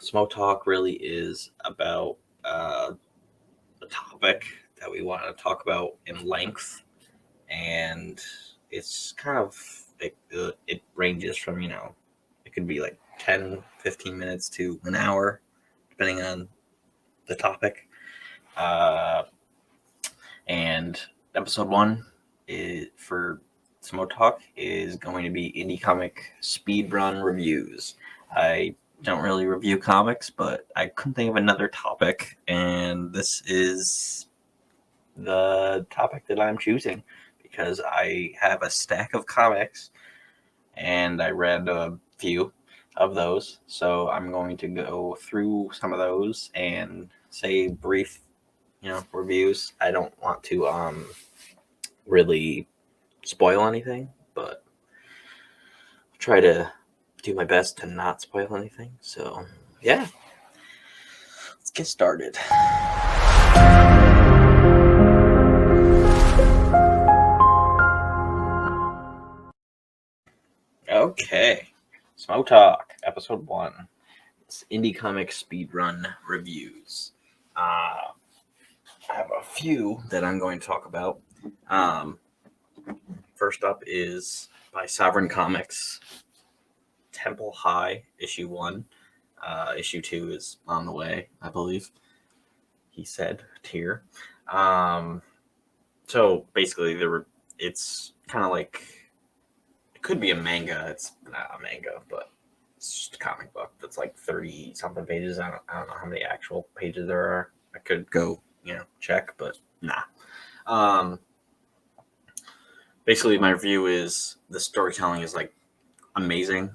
Smoke Talk really is about a topic that we want to talk about in length, and it's kind of it ranges from it could be like 10, 15 minutes to an hour, depending on the topic. Uh, and episode one is for Smoke Talk is going to be indie comic speedrun reviews. I don't really review comics, but I couldn't think of another topic, and this is the topic that I'm choosing because I have a stack of comics and I read a few of those. So I'm going to go through some of those and say brief, reviews. I don't want to really spoil anything, but I'll try to do my best to not spoil anything. So yeah, let's get started. Okay, Smoke Talk, episode one. It's indie comic speedrun reviews. I have a few that I'm going to talk about. First up is by Sovereign Comics, Temple High, issue 1. Issue 2 is on the way, I believe. He said, tier. So basically, it's kind of like, it could be a manga. It's not a manga, but it's just a comic book that's like 30 something pages. I don't know how many actual pages there are. I could go, check, but nah. Basically, my review is the storytelling is like amazing.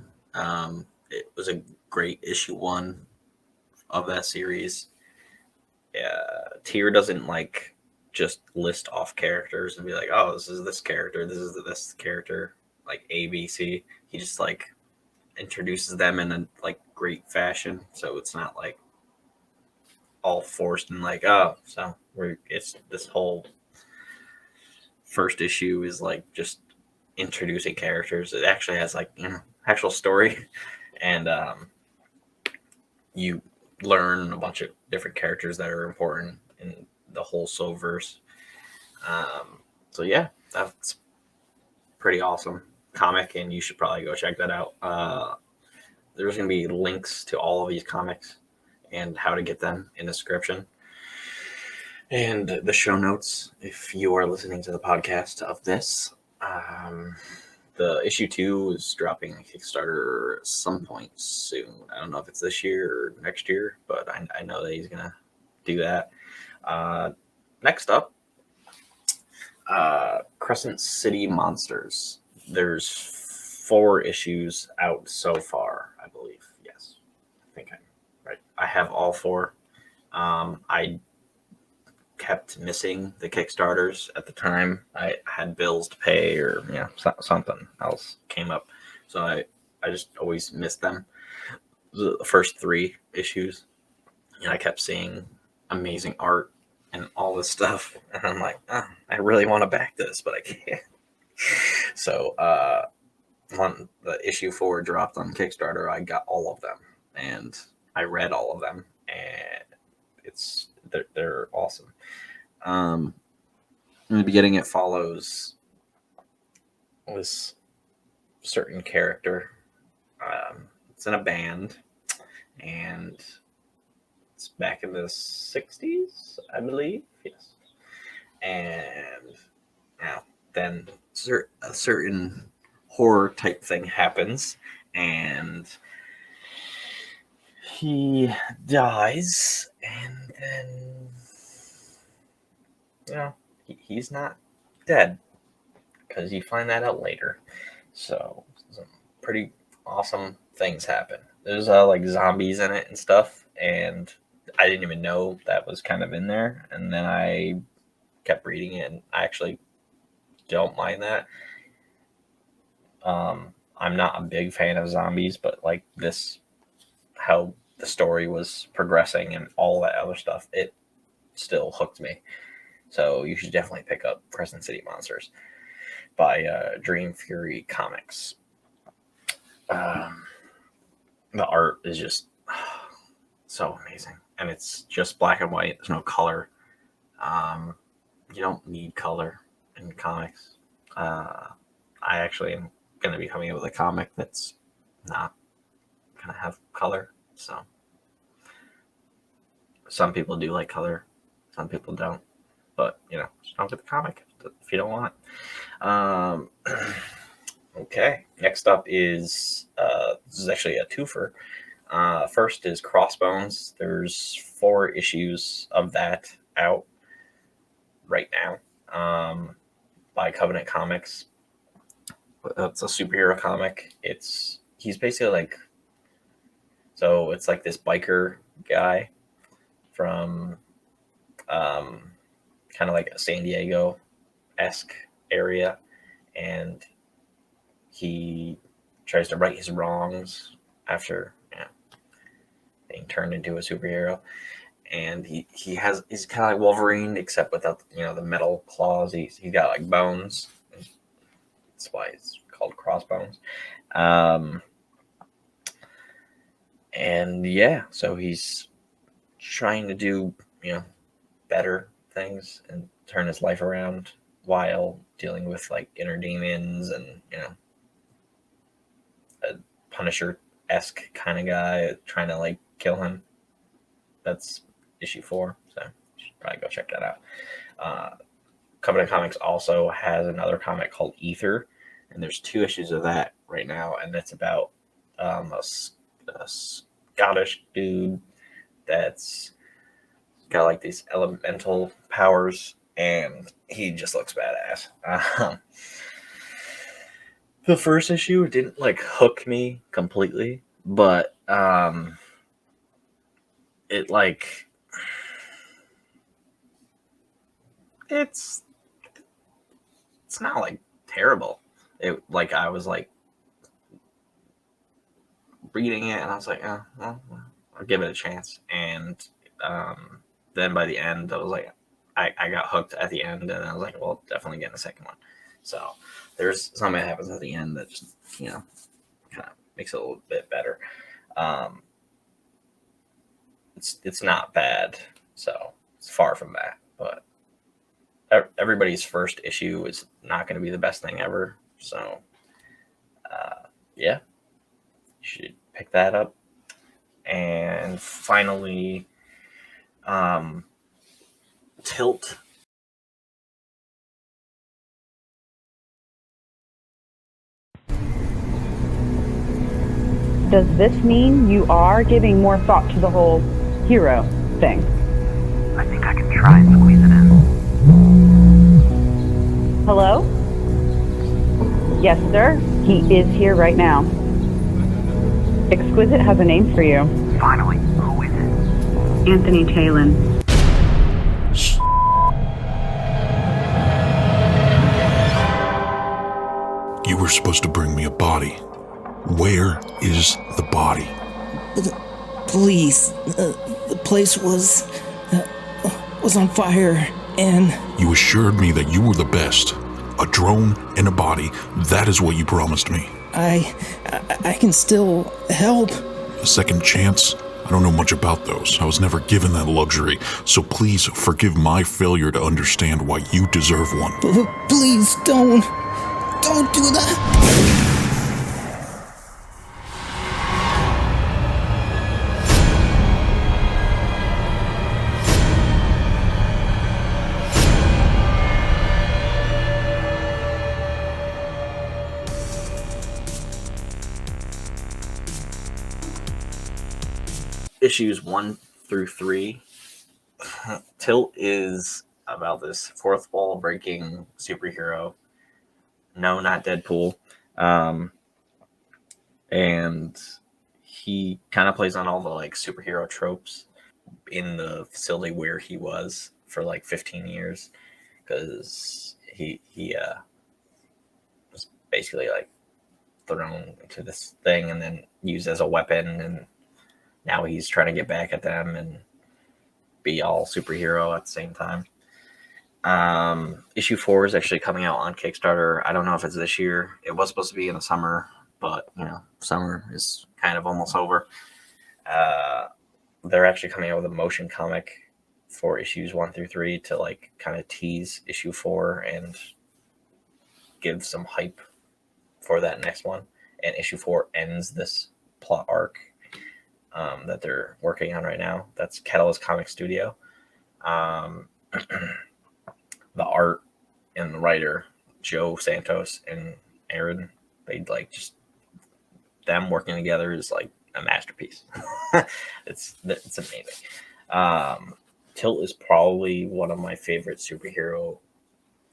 It was a great issue 1 of that series. Tier doesn't like just list off characters and be like, oh, this is this character, this is this character, like A, B, C. He just like introduces them in a like great fashion, so it's not like all forced and like, oh, so it's this whole first issue is like just introducing characters. It actually has like actual story, and you learn a bunch of different characters that are important in the whole Soulverse. So yeah, that's pretty awesome comic, and you should probably go check that out. There's going to be links to all of these comics and how to get them in the description and the show notes if you are listening to the podcast of this. The issue 2 is dropping on Kickstarter at some point soon. I don't know if it's this year or next year, but I know that he's going to do that. Next up, Crescent City Monsters. There's 4 issues out so far, I believe. Yes, I think I'm right. I have all 4. I kept missing the Kickstarters at the time. I had bills to pay, or something else came up, so I just always missed them. The first 3 issues, and I kept seeing amazing art and all this stuff, and I'm like, I really want to back this, but I can't. So when the issue 4 dropped on Kickstarter, I got all of them, and I read all of them, and they're awesome. In the beginning, it follows this certain character. It's in a band, and it's back in the 60s, I believe. Yes. And then a certain horror type thing happens, and he dies, and then he's not dead, because you find that out later. So some pretty awesome things happen. There's like zombies in it and stuff, and I didn't even know that was kind of in there, and then I kept reading it, and I actually don't mind that. I'm not a big fan of zombies, but like this, how the story was progressing and all that other stuff, it still hooked me. So you should definitely pick up Crescent City Monsters by Dreamfury Comics. The art is just so amazing. And it's just black and white. There's no color. You don't need color in comics. I actually am going to be coming up with a comic that's not going to have color. So some people do like color, some people don't. But, just don't get the comic if you don't want it. Okay, next up is, this is actually a twofer. First is Crossbones. There's 4 issues of that out right now, by Covenant Comics. It's a superhero comic. He's basically so it's like this biker guy from kind of like a San Diego-esque area, and he tries to right his wrongs after being turned into a superhero. And he's kind of like Wolverine, except without the metal claws. He's got like bones. That's why it's called Crossbones. And so he's trying to do better things and turn his life around while dealing with like inner demons and a Punisher-esque kind of guy trying to like kill him. That's issue 4, so you should probably go check that out. Covenant Comics also has another comic called Aether, and there's 2 issues of that right now, and it's about a Scottish dude that's got like these elemental powers, and he just looks badass. The first issue didn't like hook me completely, but it like it's not like terrible. It like I was like reading it and I was like, oh, well, I'll give it a chance. And then by the end, I was like, I got hooked at the end, and I was like, well, definitely getting the second one. So there's something that happens at the end that just kind of makes it a little bit better. It's not bad, so it's far from that. But everybody's first issue is not going to be the best thing ever. So you should pick that up. And finally, Tilt. Does this mean you are giving more thought to the whole hero thing? I think I can try and squeeze it in. Hello? Yes, sir. He is here right now. Exquisite has a name for you. Finally, who is it? Anthony Talon. You were supposed to bring me a body. Where is the body? Please, the place was on fire, and... You assured me that you were the best. A drone and a body, that is what you promised me. I can still help. A second chance? I don't know much about those. I was never given that luxury, so please forgive my failure to understand why you deserve one. Please don't do that. Issues 1 through 3. Tilt is about this fourth wall breaking superhero. No, not Deadpool. And he kind of plays on all the like superhero tropes in the facility where he was for like 15 years, because he was basically like thrown into this thing and then used as a weapon, and now he's trying to get back at them and be all superhero at the same time. Issue 4 is actually coming out on Kickstarter. I don't know if it's this year. It was supposed to be in the summer, but summer is kind of almost over. they're actually coming out with a motion comic for issues 1 through 3 to like kind of tease issue 4 and give some hype for that next one. And issue 4 ends this plot arc that they're working on right now. That's Catalyst Comic Studio. The art and the writer, Joe Santos and Aaron, they like just them working together is like a masterpiece. It's amazing. Tilt is probably one of my favorite superhero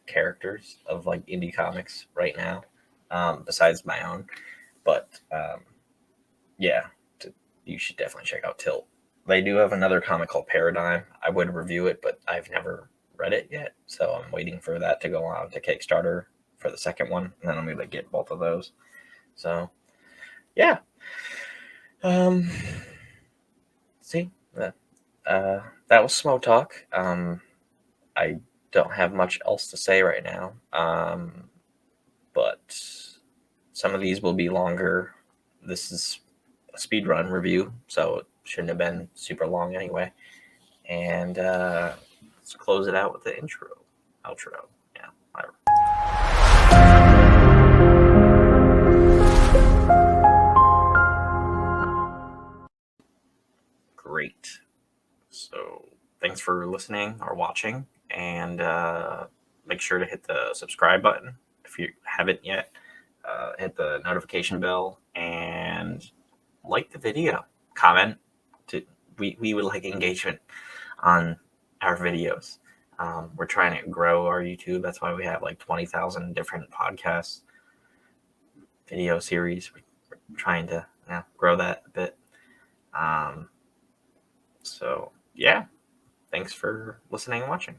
characters of like indie comics right now, besides my own. But yeah, you should definitely check out Tilt. They do have another comic called Paradigm. I would review it, but I've never read it yet, so I'm waiting for that to go on to Kickstarter for the second one, and then I'm going to get both of those. So, yeah. See, that was Smoke Talk. I don't have much else to say right now, but some of these will be longer. This is a speedrun review, so it shouldn't have been super long anyway. And let's close it out with the outro. Yeah, whatever. Great. So thanks for listening or watching, and make sure to hit the subscribe button if you haven't yet. Hit the notification bell and like the video. Comment. We would like engagement on our videos. We're trying to grow our YouTube. That's why we have like 20,000 different podcast video series. We're trying to grow that a bit. So yeah, thanks for listening and watching.